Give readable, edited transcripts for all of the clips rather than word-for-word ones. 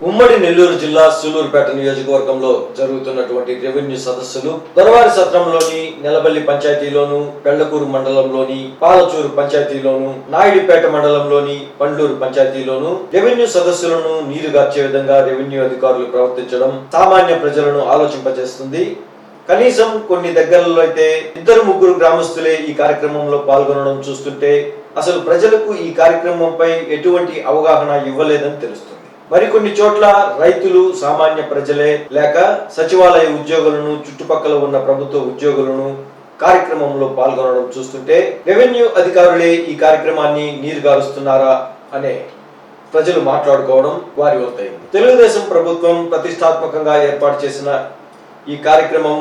ఉమ్మడి నెల్లూరు జిల్లా సూలూరుపేట నియోజకవర్గంలో జరుగుతున్నటువంటి రెవెన్యూ సదస్సులు దొరవారి సత్రంలోని నెలబల్లి పంచాయతీలోను, పెళ్లకూరు మండలంలోని పాలచూరు పంచాయతీలోను, నాయుడుపేట మండలంలోని పండ్లూరు పంచాయతీలోను రెవెన్యూ సదస్సులను నీరుగార్చే విధంగా రెవెన్యూ అధికారులు ప్రవర్తించడం సామాన్య ప్రజలను ఆలోచింపజేస్తుంది. కనీసం కొన్ని దగ్గరలో అయితే 2-3 గ్రామస్తులే ఈ కార్యక్రమంలో పాల్గొనడం చూస్తుంటే అసలు ప్రజలకు ఈ కార్యక్రమంపై ఎటువంటి అవగాహన ఇవ్వలేదని తెలుస్తుంది. మరికొన్ని చోట్ల రైతులు, సామాన్య ప్రజలే లేక సచివాలయ ఉద్యోగులను, చుట్టుపక్కల ఉన్న ప్రభుత్వ ఉద్యోగులను కార్యక్రమంలో పాల్గొనడం చూస్తుంటే రెవెన్యూ అధికారులే ఈ కార్యక్రమాన్ని నీరుగారుస్తున్నారా అనే ప్రజలు మాట్లాడుకోవడం వారి వంతైంది. తెలుగుదేశం ప్రభుత్వం ప్రతిష్టాత్మకంగా ఏర్పాటు చేసిన ఈ కార్యక్రమం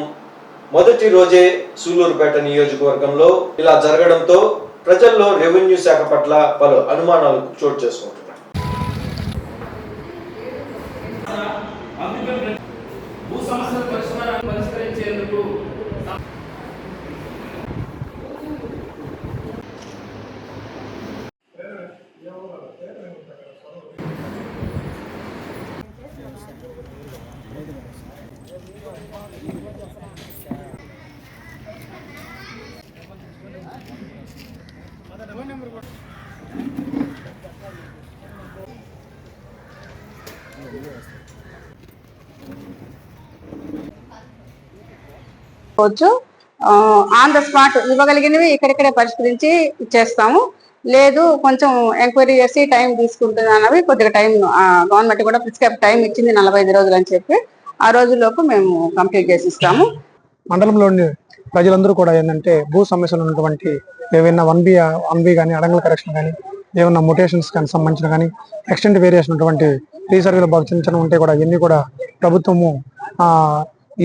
మొదటి రోజే సూలూరుపేట నియోజకవర్గంలో ఇలా జరగడంతో ప్రజల్లో రెవెన్యూ శాఖ పట్ల పలు అనుమానాలు చోటు చేసుకుంటున్నాయి. భూ సమస్యల పరిష్కరించేందుకు ఆన్ ద స్పాట్ ఇవ్వగలిగినవి ఇక్కడిక్కడే పరిష్కరించి ఇచ్చేస్తాము. లేదు కొంచెం ఎంక్వైరీ చేసి టైం తీసుకుంటున్నవి కొద్దిగా టైం గవర్నమెంట్ కూడా ప్రిస్క్రైబ్ టైం ఇచ్చింది 45 రోజులు అని చెప్పి ఆ రోజుల్లోపు మేము కంప్లీట్ చేసి ఇస్తాము. మండలంలోని ప్రజలందరూ కూడా ఏంటంటే భూ సమస్యలు ఉన్నటువంటి ఏవైనా 1B కానీ అడంగుల కరెక్షన్ కానీ ఏమన్నా మొటేషన్స్ కానీ సంబంధించిన కానీ ఎక్స్టెంట్ వేరియేషన్ ఉన్నటువంటి రీసర్వేలు బాగా చిన్న ఉంటే కూడా ఇవన్నీ కూడా ప్రభుత్వము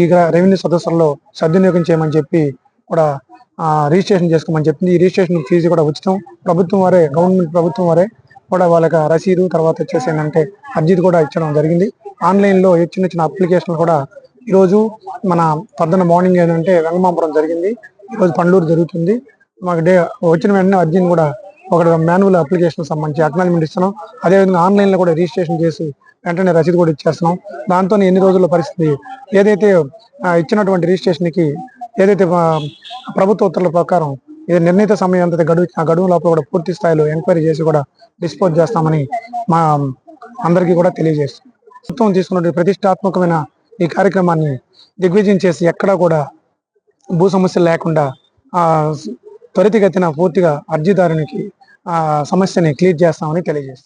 ఈ రెవెన్యూ సదస్సుల్లో సద్వినియోగం చేయమని చెప్పి కూడా రిజిస్ట్రేషన్ చేసుకోమని చెప్పింది. ఈ రిజిస్ట్రేషన్ ఫీజు కూడా ఉచితం. ప్రభుత్వం వారే, గవర్నమెంట్ ప్రభుత్వం వారే కూడా వాళ్ళకి రసీదు తర్వాత వచ్చేసి ఏంటంటే అర్జీది కూడా ఇచ్చడం జరిగింది. ఆన్లైన్లో చిన్న చిన్న అప్లికేషన్లు కూడా ఈరోజు మన పొద్దున్న మార్నింగ్ ఏంటంటే వెంగమాపురం జరిగింది, ఈరోజు పండ్లూరు జరుగుతుంది. మాకు వచ్చిన వెంటనే అర్జీని కూడా ఒక మాన్యువల్ అప్లికేషన్ సంబంధించి అక్నాలజ్మెంట్ ఇస్తున్నాం. అదేవిధంగా ఆన్లైన్లో కూడా రిజిస్ట్రేషన్ చేసి వెంటనే రసీదు కూడా ఇచ్చేస్తున్నాం. దాంతో ఎన్ని రోజుల పరిస్థితి ఏదైతే ఇచ్చినటువంటి రిజిస్ట్రేషన్కి ఏదైతే ప్రభుత్వ ఉత్తర్వుల ప్రకారం నిర్ణీత సమయం అంత గడువు లోపల కూడా పూర్తి స్థాయిలో ఎంక్వైరీ చేసి కూడా డిస్పోజ్ చేస్తామని మా అందరికీ కూడా తెలియజేస్తాం. ప్రభుత్వం తీసుకున్న ప్రతిష్టాత్మకమైన ఈ కార్యక్రమాన్ని దిగ్విజయం చేసి ఎక్కడా కూడా భూ సమస్యలు లేకుండా త్వరితగతిన పూర్తిగా అర్జీదారునికి సమస్యని క్లియర్ చేస్తామని తెలియజేస్తాం.